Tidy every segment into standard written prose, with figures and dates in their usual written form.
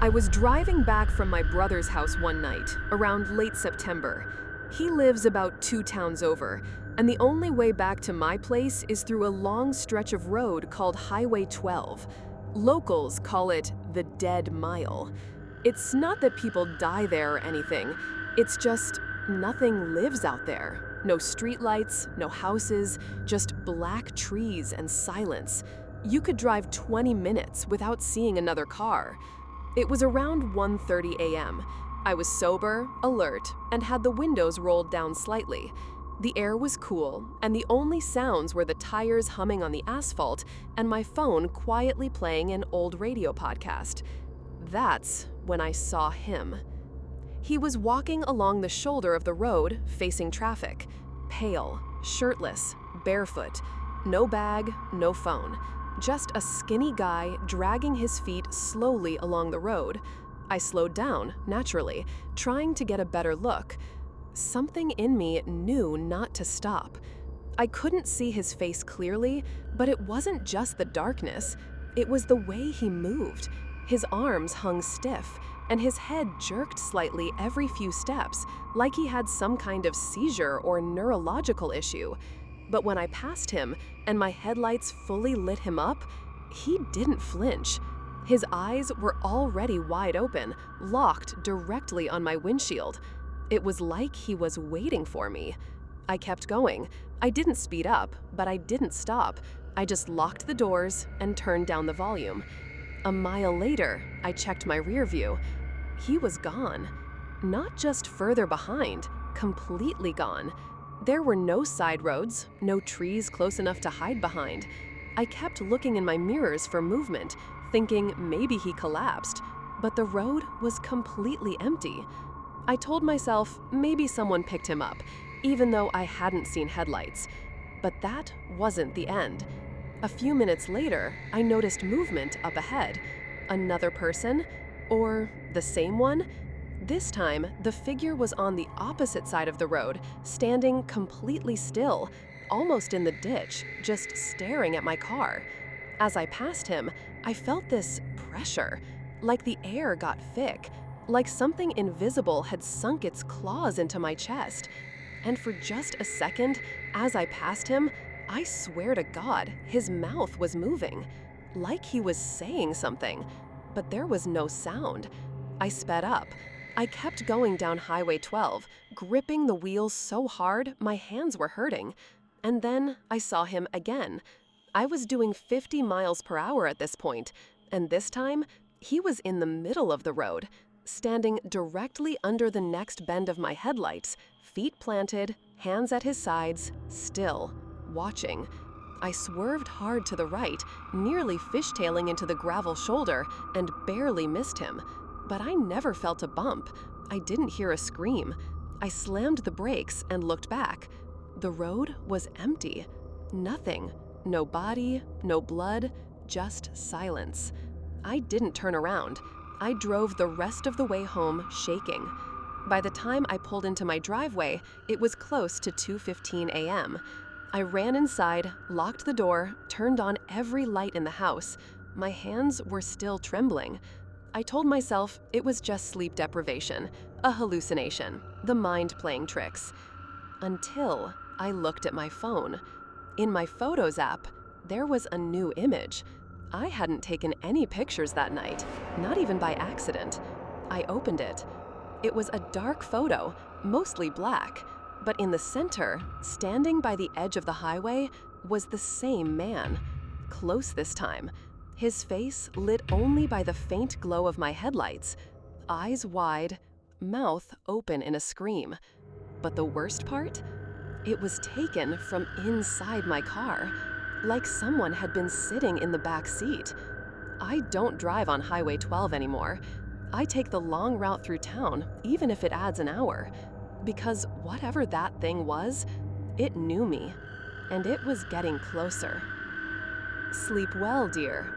I was driving back from my brother's house one night, around late September. He lives about 2 towns over, and the only way back to my place is through a long stretch of road called Highway 12. Locals call it the Dead Mile. It's not that people die there or anything, it's just nothing lives out there. No streetlights, no houses, just black trees and silence. You could drive 20 minutes without seeing another car. It was around 1:30 a.m. I was sober, alert, and had the windows rolled down slightly. The air was cool, and the only sounds were the tires humming on the asphalt and my phone quietly playing an old radio podcast. That's when I saw him. He was walking along the shoulder of the road, facing traffic. Pale, shirtless, barefoot. No bag, no phone. Just a skinny guy dragging his feet slowly along the road. I slowed down, naturally, trying to get a better look. Something in me knew not to stop. I couldn't see his face clearly, but it wasn't just the darkness. It was the way he moved. His arms hung stiff, and his head jerked slightly every few steps, like he had some kind of seizure or neurological issue. But when I passed him and my headlights fully lit him up, he didn't flinch. His eyes were already wide open, locked directly on my windshield. It was like he was waiting for me. I kept going. I didn't speed up, but I didn't stop. I just locked the doors and turned down the volume. A mile later, I checked my rear view. He was gone. Not just further behind, completely gone. There were no side roads, no trees close enough to hide behind. I kept looking in my mirrors for movement, thinking maybe he collapsed, but the road was completely empty. I told myself maybe someone picked him up, even though I hadn't seen headlights. But that wasn't the end. A few minutes later, I noticed movement up ahead. Another person? Or the same one? This time, the figure was on the opposite side of the road, standing completely still, almost in the ditch, just staring at my car. As I passed him, I felt this pressure, like the air got thick, like something invisible had sunk its claws into my chest. And for just a second, as I passed him, I swear to God, his mouth was moving, like he was saying something, but there was no sound. I sped up. I kept going down Highway 12, gripping the wheels so hard my hands were hurting. And then I saw him again. I was doing 50 miles per hour at this point, and this time, he was in the middle of the road, standing directly under the next bend of my headlights, feet planted, hands at his sides, still, watching. I swerved hard to the right, nearly fishtailing into the gravel shoulder, and barely missed him. But I never felt a bump. I didn't hear a scream. I slammed the brakes and looked back. The road was empty. Nothing. No body, no blood, just silence. I didn't turn around. I drove the rest of the way home shaking. By the time I pulled into my driveway, it was close to 2:15 a.m. I ran inside, locked the door, turned on every light in the house. My hands were still trembling. I told myself it was just sleep deprivation, a hallucination, the mind playing tricks. Until I looked at my phone. In my Photos app, there was a new image. I hadn't taken any pictures that night, not even by accident. I opened it. It was a dark photo, mostly black, but in the center, standing by the edge of the highway, was the same man. Close this time. His face lit only by the faint glow of my headlights. Eyes wide, mouth open in a scream. But the worst part? It was taken from inside my car, like someone had been sitting in the back seat. I don't drive on Highway 12 anymore. I take the long route through town, even if it adds an hour. Because whatever that thing was, it knew me, and it was getting closer. Sleep well, dear.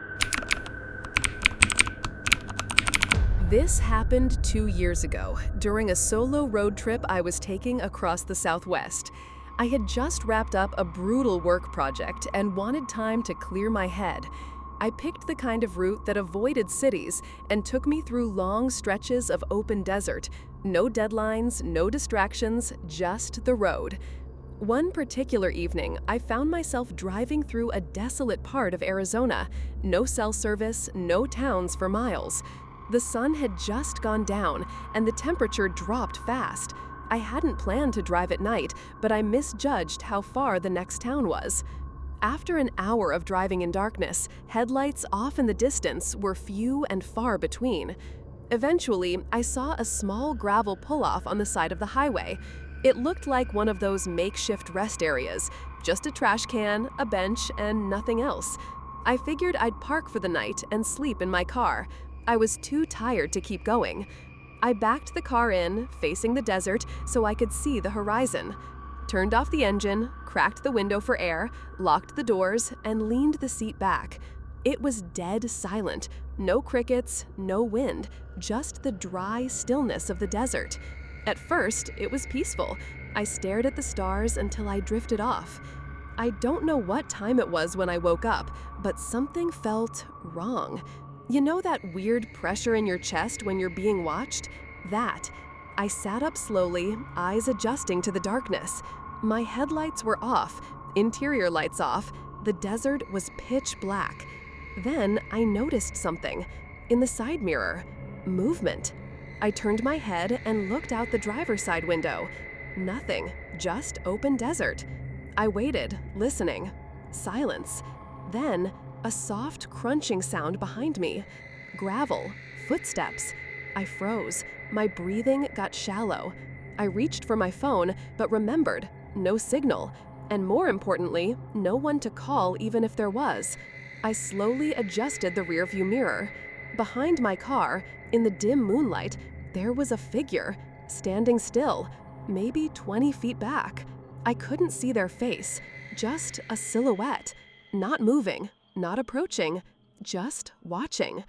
This happened 2 years ago, during a solo road trip I was taking across the Southwest. I had just wrapped up a brutal work project and wanted time to clear my head. I picked the kind of route that avoided cities and took me through long stretches of open desert. No deadlines, no distractions, just the road. One particular evening, I found myself driving through a desolate part of Arizona. No cell service, no towns for miles. The sun had just gone down, and the temperature dropped fast. I hadn't planned to drive at night, but I misjudged how far the next town was. After an hour of driving in darkness, headlights off in the distance were few and far between. Eventually, I saw a small gravel pull-off on the side of the highway. It looked like one of those makeshift rest areas, just a trash can, a bench, and nothing else. I figured I'd park for the night and sleep in my car. I was too tired to keep going. I backed the car in, facing the desert, so I could see the horizon. Turned off the engine, cracked the window for air, locked the doors, and leaned the seat back. It was dead silent. No crickets, no wind, just the dry stillness of the desert. At first, it was peaceful. I stared at the stars until I drifted off. I don't know what time it was when I woke up, but something felt wrong. You know that weird pressure in your chest when you're being watched? That. I sat up slowly, eyes adjusting to the darkness. My headlights were off, interior lights off. The desert was pitch black. Then I noticed something. In the side mirror. Movement. I turned my head and looked out the driver's side window. Nothing, just open desert. I waited, listening. Silence. Then, a soft crunching sound behind me. Gravel. Footsteps. I froze. My breathing got shallow. I reached for my phone, but remembered, no signal. And more importantly, no one to call even if there was. I slowly adjusted the rearview mirror. Behind my car, in the dim moonlight, there was a figure, standing still, maybe 20 feet back. I couldn't see their face, just a silhouette, not moving, not approaching, just watching.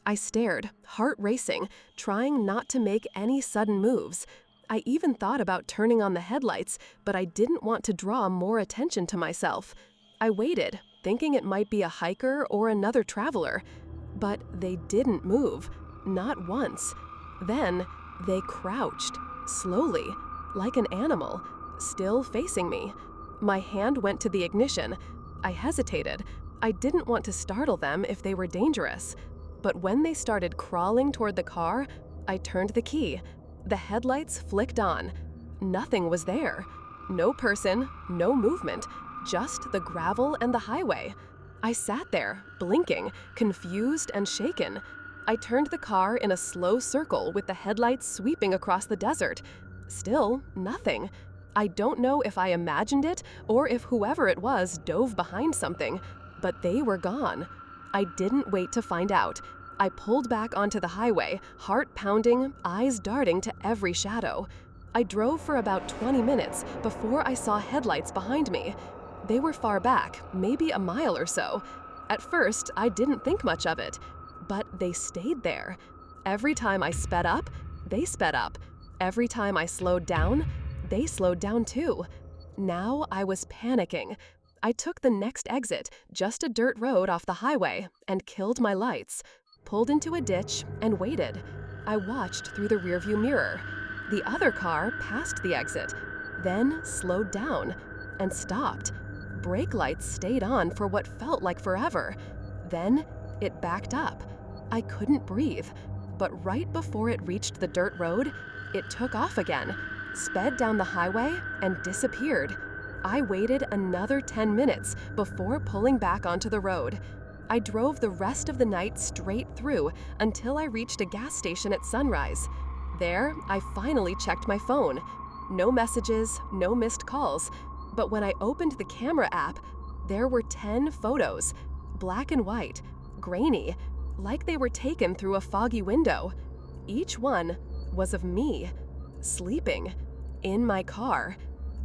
I stared, heart racing, trying not to make any sudden moves. I even thought about turning on the headlights, but I didn't want to draw more attention to myself. I waited, thinking it might be a hiker or another traveler. But they didn't move, not once. Then they crouched, slowly, like an animal, still facing me. My hand went to the ignition. I hesitated. I didn't want to startle them if they were dangerous. But when they started crawling toward the car, I turned the key. The headlights flicked on. Nothing was there. No person, no movement, just the gravel and the highway. I sat there, blinking, confused and shaken. I turned the car in a slow circle with the headlights sweeping across the desert. Still, nothing. I don't know if I imagined it or if whoever it was dove behind something, but they were gone. I didn't wait to find out. I pulled back onto the highway, heart pounding, eyes darting to every shadow. I drove for about 20 minutes before I saw headlights behind me. They were far back, maybe a mile or so. At first, I didn't think much of it, but they stayed there. Every time I sped up, they sped up. Every time I slowed down, they slowed down too. Now I was panicking. I took the next exit, just a dirt road off the highway, and killed my lights. Pulled into a ditch and waited. I watched through the rearview mirror. The other car passed the exit, then slowed down and stopped. Brake lights stayed on for what felt like forever. Then it backed up. I couldn't breathe, but right before it reached the dirt road, it took off again, sped down the highway, and disappeared. I waited another 10 minutes before pulling back onto the road. I drove the rest of the night straight through until I reached a gas station at sunrise. There, I finally checked my phone. No messages, no missed calls. But when I opened the camera app, there were 10 photos, black and white, grainy, like they were taken through a foggy window. Each one was of me, sleeping, in my car.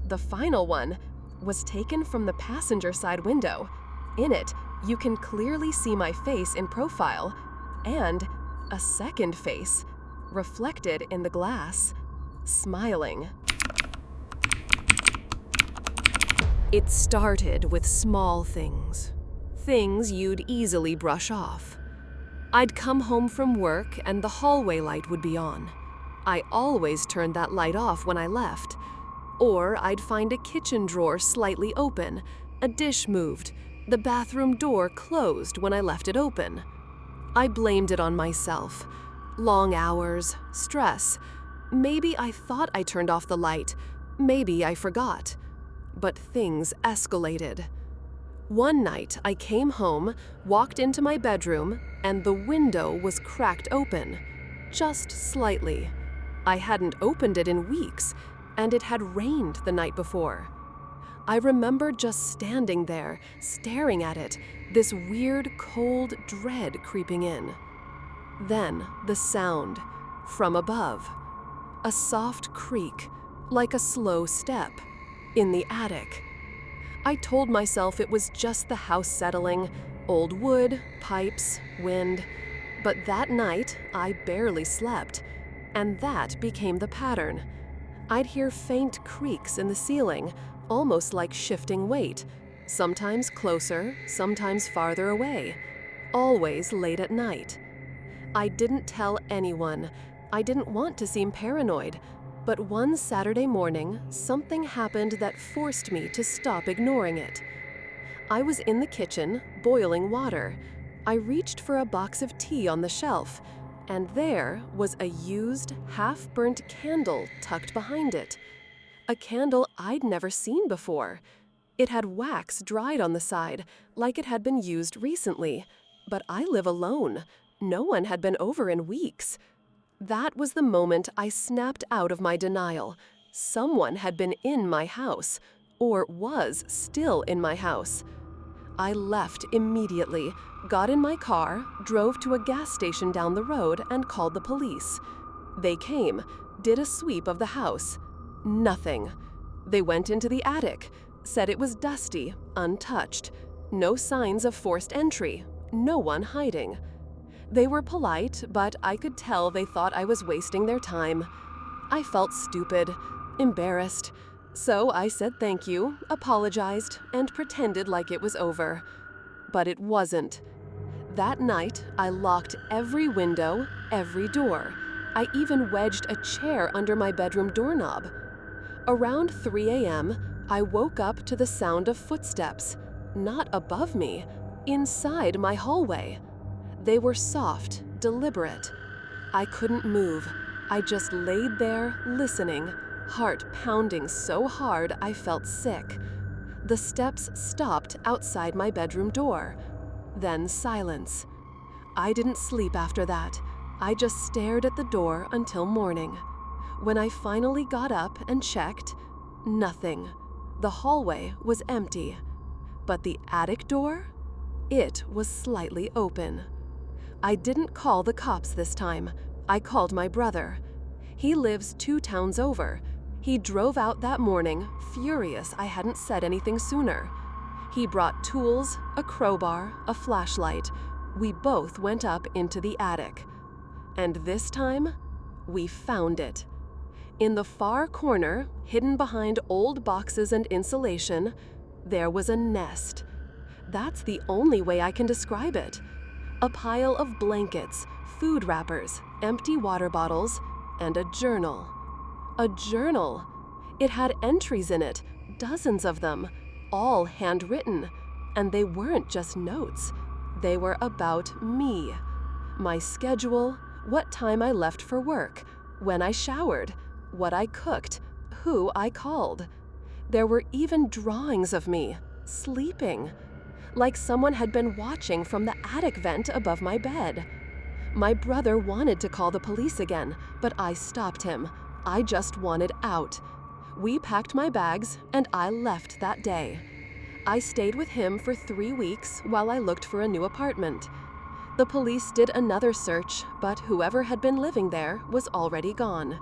The final one was taken from the passenger side window. In it, you can clearly see my face in profile, and a second face, reflected in the glass, smiling. It started with small things. things you'd easily brush off. I'd come home from work and the hallway light would be on. I always turned that light off when I left. Or I'd find a kitchen drawer slightly open, a dish moved, the bathroom door closed when I left it open. I blamed it on myself. Long hours, stress. Maybe I thought I turned off the light. Maybe I forgot. But things escalated. One night, I came home, walked into my bedroom, and the window was cracked open. Just slightly. I hadn't opened it in weeks, and it had rained the night before. I remember just standing there, staring at it, this weird, cold dread creeping in. Then the sound, from above. A soft creak, like a slow step, in the attic. I told myself it was just the house settling, old wood, pipes, wind. But that night, I barely slept, and that became the pattern. I'd hear faint creaks in the ceiling, almost like shifting weight, sometimes closer, sometimes farther away, always late at night. I didn't tell anyone. I didn't want to seem paranoid. But one Saturday morning, something happened that forced me to stop ignoring it. I was in the kitchen, boiling water. I reached for a box of tea on the shelf, and there was a used, half-burnt candle tucked behind it. A candle I'd never seen before. It had wax dried on the side, like it had been used recently. But I live alone. No one had been over in weeks. That was the moment I snapped out of my denial. Someone had been in my house, or was still in my house. I left immediately, got in my car, drove to a gas station down the road, and called the police. They came, did a sweep of the house. Nothing. They went into the attic, said it was dusty, untouched. No signs of forced entry, no one hiding. They were polite, but I could tell they thought I was wasting their time. I felt stupid, embarrassed. So I said thank you, apologized, and pretended like it was over. But it wasn't. That night, I locked every window, every door. I even wedged a chair under my bedroom doorknob. Around 3 a.m., I woke up to the sound of footsteps, not above me, inside my hallway. They were soft, deliberate. I couldn't move. I just laid there, listening, heart pounding so hard I felt sick. The steps stopped outside my bedroom door. Then silence. I didn't sleep after that. I just stared at the door until morning. When I finally got up and checked, nothing. The hallway was empty. But the attic door? It was slightly open. I didn't call the cops this time. I called my brother. He lives 2 towns over. He drove out that morning, furious I hadn't said anything sooner. He brought tools, a crowbar, a flashlight. We both went up into the attic. And this time, we found it. In the far corner, hidden behind old boxes and insulation, there was a nest. That's the only way I can describe it. A pile of blankets, food wrappers, empty water bottles, and a journal. A journal. It had entries in it, dozens of them, all handwritten. And they weren't just notes. They were about me. My schedule, what time I left for work, when I showered, what I cooked, who I called. There were even drawings of me, sleeping. Like someone had been watching from the attic vent above my bed. My brother wanted to call the police again, but I stopped him. I just wanted out. We packed my bags, and I left that day. I stayed with him for 3 weeks while I looked for a new apartment. The police did another search, but whoever had been living there was already gone.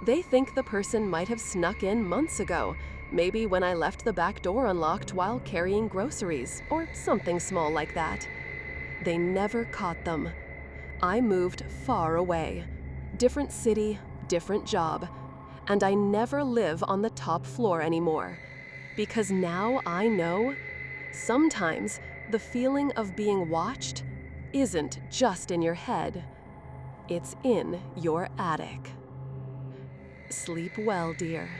They think the person might have snuck in months ago, maybe when I left the back door unlocked while carrying groceries, or something small like that. They never caught them. I moved far away. Different city, different job. And I never live on the top floor anymore. Because now I know, sometimes the feeling of being watched isn't just in your head, it's in your attic. Sleep well, dear.